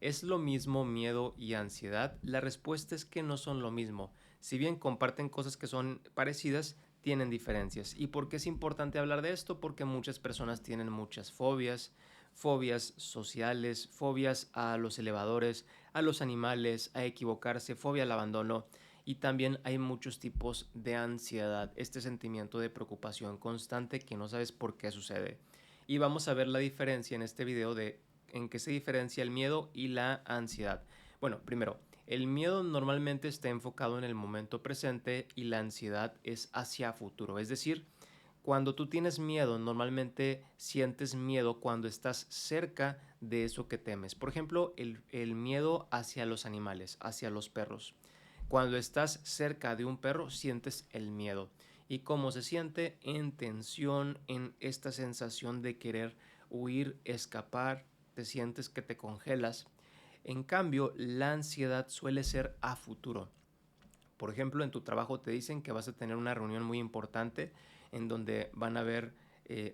¿Es lo mismo miedo y ansiedad? La respuesta es que no son lo mismo. Si bien comparten cosas que son parecidas, tienen diferencias. ¿Y por qué es importante hablar de esto? Porque muchas personas tienen muchas fobias, fobias sociales, fobias a los elevadores, a los animales, a equivocarse, fobia al abandono. Y también hay muchos tipos de ansiedad, este sentimiento de preocupación constante que no sabes por qué sucede. Y vamos a ver la diferencia en este video de en qué se diferencia el miedo y la ansiedad. Bueno, primero, el miedo normalmente está enfocado en el momento presente y la ansiedad es hacia futuro. Es decir, cuando tú tienes miedo, normalmente sientes miedo cuando estás cerca de eso que temes. Por ejemplo, el miedo hacia los animales, hacia los perros. Cuando estás cerca de un perro, sientes el miedo. ¿Y cómo se siente? En tensión, en esta sensación de querer huir, escapar, te sientes que te congelas. En cambio, la ansiedad suele ser a futuro. Por ejemplo, en tu trabajo te dicen que vas a tener una reunión muy importante en donde van a haber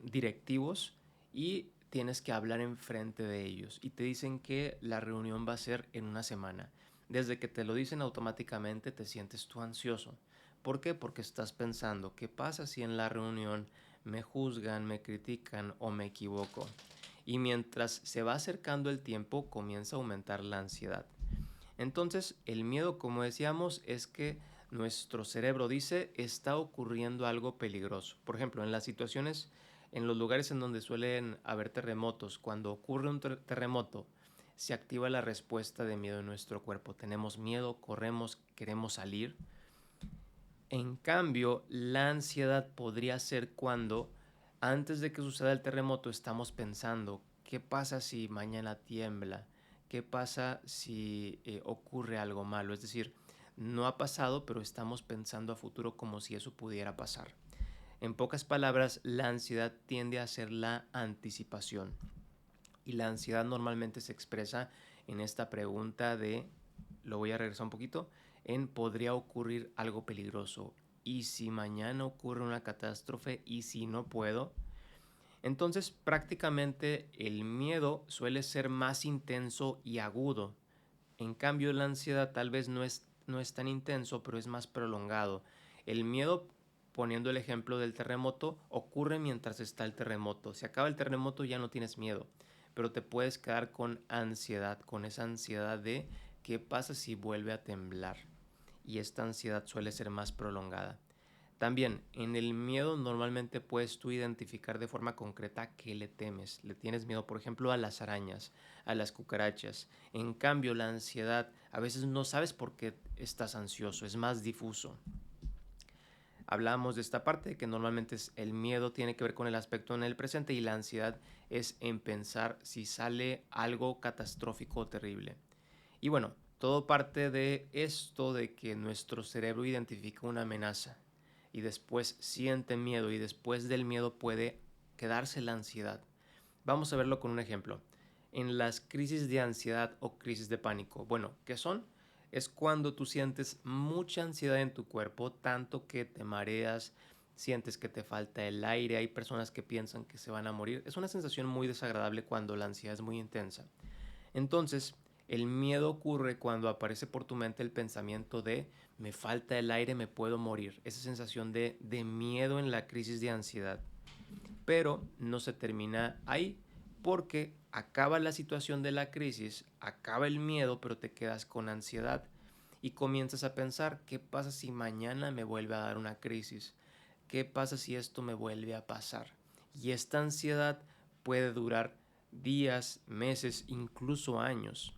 directivos y tienes que hablar enfrente de ellos. Y te dicen que la reunión va a ser en una semana. Desde que te lo dicen automáticamente te sientes tú ansioso. ¿Por qué? Porque estás pensando, ¿qué pasa si en la reunión me juzgan, me critican o me equivoco? Y mientras se va acercando el tiempo, comienza a aumentar la ansiedad. Entonces, el miedo, como decíamos, es que nuestro cerebro dice está ocurriendo algo peligroso. Por ejemplo, en las situaciones, en los lugares en donde suelen haber terremotos, cuando ocurre un terremoto, se activa la respuesta de miedo en nuestro cuerpo. Tenemos miedo, corremos, queremos salir. En cambio, la ansiedad podría ser cuando, antes de que suceda el terremoto, estamos pensando, ¿qué pasa si mañana tiembla? ¿Qué pasa si ocurre algo malo? Es decir, no ha pasado, pero estamos pensando a futuro como si eso pudiera pasar. En pocas palabras, la ansiedad tiende a ser la anticipación. Y la ansiedad normalmente se expresa en esta pregunta de, lo voy a regresar un poquito, en podría ocurrir algo peligroso. ¿Y si mañana ocurre una catástrofe? ¿Y si no puedo? Entonces prácticamente el miedo suele ser más intenso y agudo. En cambio la ansiedad tal vez no es tan intenso, pero es más prolongado. El miedo, poniendo el ejemplo del terremoto, ocurre mientras está el terremoto. Si acaba el terremoto ya no tienes miedo, pero te puedes quedar con ansiedad, con esa ansiedad de qué pasa si vuelve a temblar. Y esta ansiedad suele ser más prolongada. También, en el miedo normalmente puedes tú identificar de forma concreta a qué le temes. Le tienes miedo, por ejemplo, a las arañas, a las cucarachas. En cambio, la ansiedad, a veces no sabes por qué estás ansioso, es más difuso. Hablamos de esta parte, que normalmente es el miedo tiene que ver con el aspecto en el presente y la ansiedad es en pensar si sale algo catastrófico o terrible. Y bueno, todo parte de esto de que nuestro cerebro identifica una amenaza y después siente miedo y después del miedo puede quedarse la ansiedad. Vamos a verlo con un ejemplo. En las crisis de ansiedad o crisis de pánico, bueno, ¿qué son? Es cuando tú sientes mucha ansiedad en tu cuerpo, tanto que te mareas, sientes que te falta el aire, hay personas que piensan que se van a morir. Es una sensación muy desagradable cuando la ansiedad es muy intensa. Entonces, el miedo ocurre cuando aparece por tu mente el pensamiento de me falta el aire, me puedo morir. Esa sensación de miedo en la crisis de ansiedad. Pero no se termina ahí porque acaba la situación de la crisis, acaba el miedo, pero te quedas con ansiedad y comienzas a pensar, ¿qué pasa si mañana me vuelve a dar una crisis? ¿Qué pasa si esto me vuelve a pasar? Y esta ansiedad puede durar días, meses, incluso años.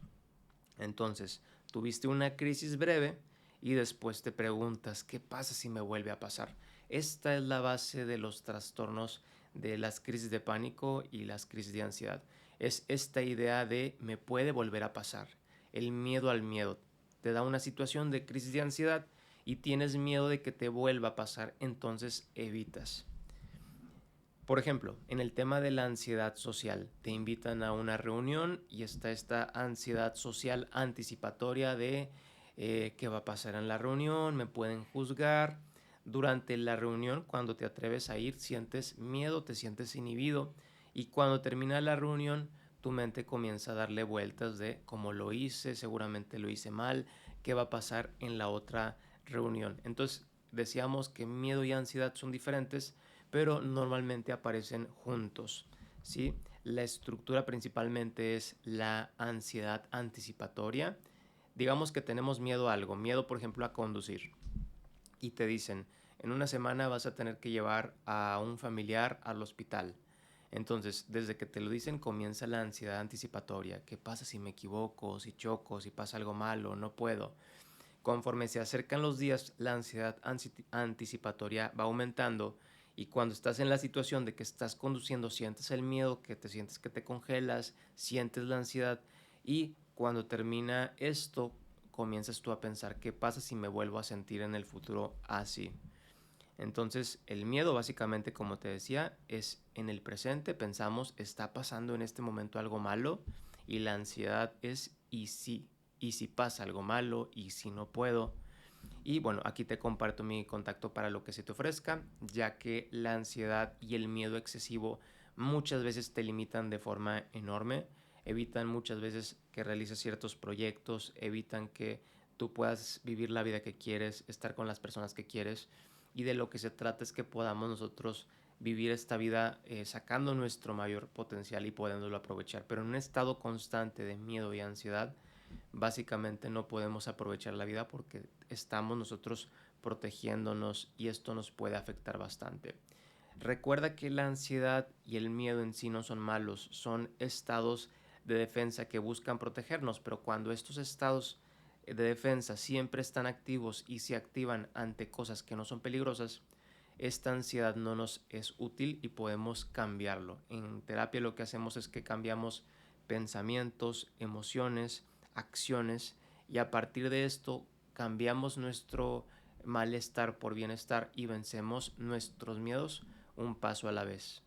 Entonces, tuviste una crisis breve y después te preguntas, ¿qué pasa si me vuelve a pasar? Esta es la base de los trastornos de las crisis de pánico y las crisis de ansiedad. Es esta idea de me puede volver a pasar. El miedo al miedo. Te da una situación de crisis de ansiedad y tienes miedo de que te vuelva a pasar, entonces evitas. Por ejemplo, en el tema de la ansiedad social, te invitan a una reunión y está esta ansiedad social anticipatoria de qué va a pasar en la reunión, me pueden juzgar. Durante la reunión, cuando te atreves a ir, sientes miedo, te sientes inhibido y cuando termina la reunión, tu mente comienza a darle vueltas de cómo lo hice, seguramente lo hice mal, qué va a pasar en la otra reunión. Entonces, decíamos que miedo y ansiedad son diferentes, pero normalmente aparecen juntos, ¿sí? La estructura principalmente es la ansiedad anticipatoria. Digamos que tenemos miedo a algo, miedo por ejemplo a conducir, y te dicen, en una semana vas a tener que llevar a un familiar al hospital. Entonces, desde que te lo dicen comienza la ansiedad anticipatoria. ¿Qué pasa si me equivoco, si choco, si pasa algo malo, no puedo? Conforme se acercan los días, la ansiedad anticipatoria va aumentando, y cuando estás en la situación de que estás conduciendo, sientes el miedo, que te sientes que te congelas, sientes la ansiedad, y cuando termina esto, comienzas tú a pensar, ¿qué pasa si me vuelvo a sentir en el futuro así? Entonces, el miedo básicamente, como te decía, es en el presente, pensamos, está pasando en este momento algo malo, y la ansiedad es y si pasa algo malo, y si no puedo. Y bueno, aquí te comparto mi contacto para lo que se te ofrezca, ya que la ansiedad y el miedo excesivo muchas veces te limitan de forma enorme, evitan muchas veces que realices ciertos proyectos, evitan que tú puedas vivir la vida que quieres, estar con las personas que quieres, y de lo que se trata es que podamos nosotros vivir esta vida sacando nuestro mayor potencial y pudiéndolo aprovechar, pero en un estado constante de miedo y ansiedad básicamente no podemos aprovechar la vida porque estamos nosotros protegiéndonos, y esto nos puede afectar bastante. Recuerda que la ansiedad y el miedo en sí no son malos, son estados de defensa que buscan protegernos, pero cuando estos estados de defensa siempre están activos y se activan ante cosas que no son peligrosas, esta ansiedad no nos es útil y podemos cambiarlo. En terapia lo que hacemos es que cambiamos pensamientos, emociones, acciones, y a partir de esto cambiamos nuestro malestar por bienestar y vencemos nuestros miedos un paso a la vez.